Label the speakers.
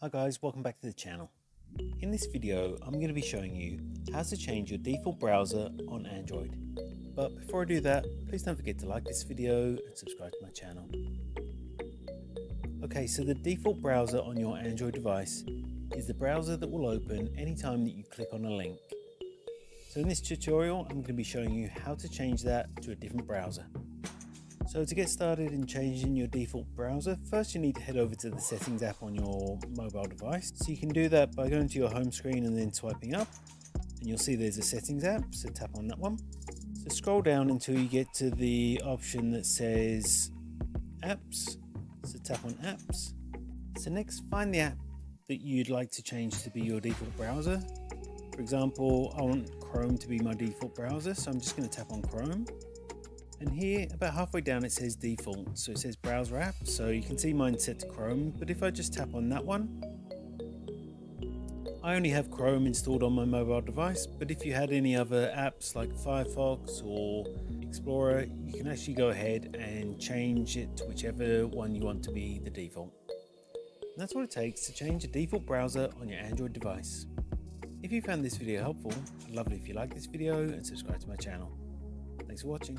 Speaker 1: Hi guys, welcome back to the channel. In this video, I'm going to be showing you how to change your default browser on Android. But before I do that, please don't forget to like this video and subscribe to my channel. Okay, so the default browser on your Android device is the browser that will open anytime that you click on a link. So in this tutorial, I'm going to be showing you how to change that to a different browser. So to get started in changing your default browser, first you need to head over to the settings app on your mobile device. So you can do that by going to your home screen and then swiping up, and you'll see there's a settings app, so tap on that one. So scroll down until you get to the option that says apps, so tap on apps. So next, find the app that you'd like to change to be your default browser. For example, I want Chrome to be my default browser, so I'm just going to tap on Chrome. And here, about halfway down, it says default, so it says browser app, so you can see mine set to Chrome, but if I just tap on that one, I only have Chrome installed on my mobile device, but if you had any other apps like Firefox or Explorer, you can actually go ahead and change it to whichever one you want to be the default. And that's what it takes to change a default browser on your Android device. If you found this video helpful, I'd love it if you like this video and subscribe to my channel. Thanks for watching.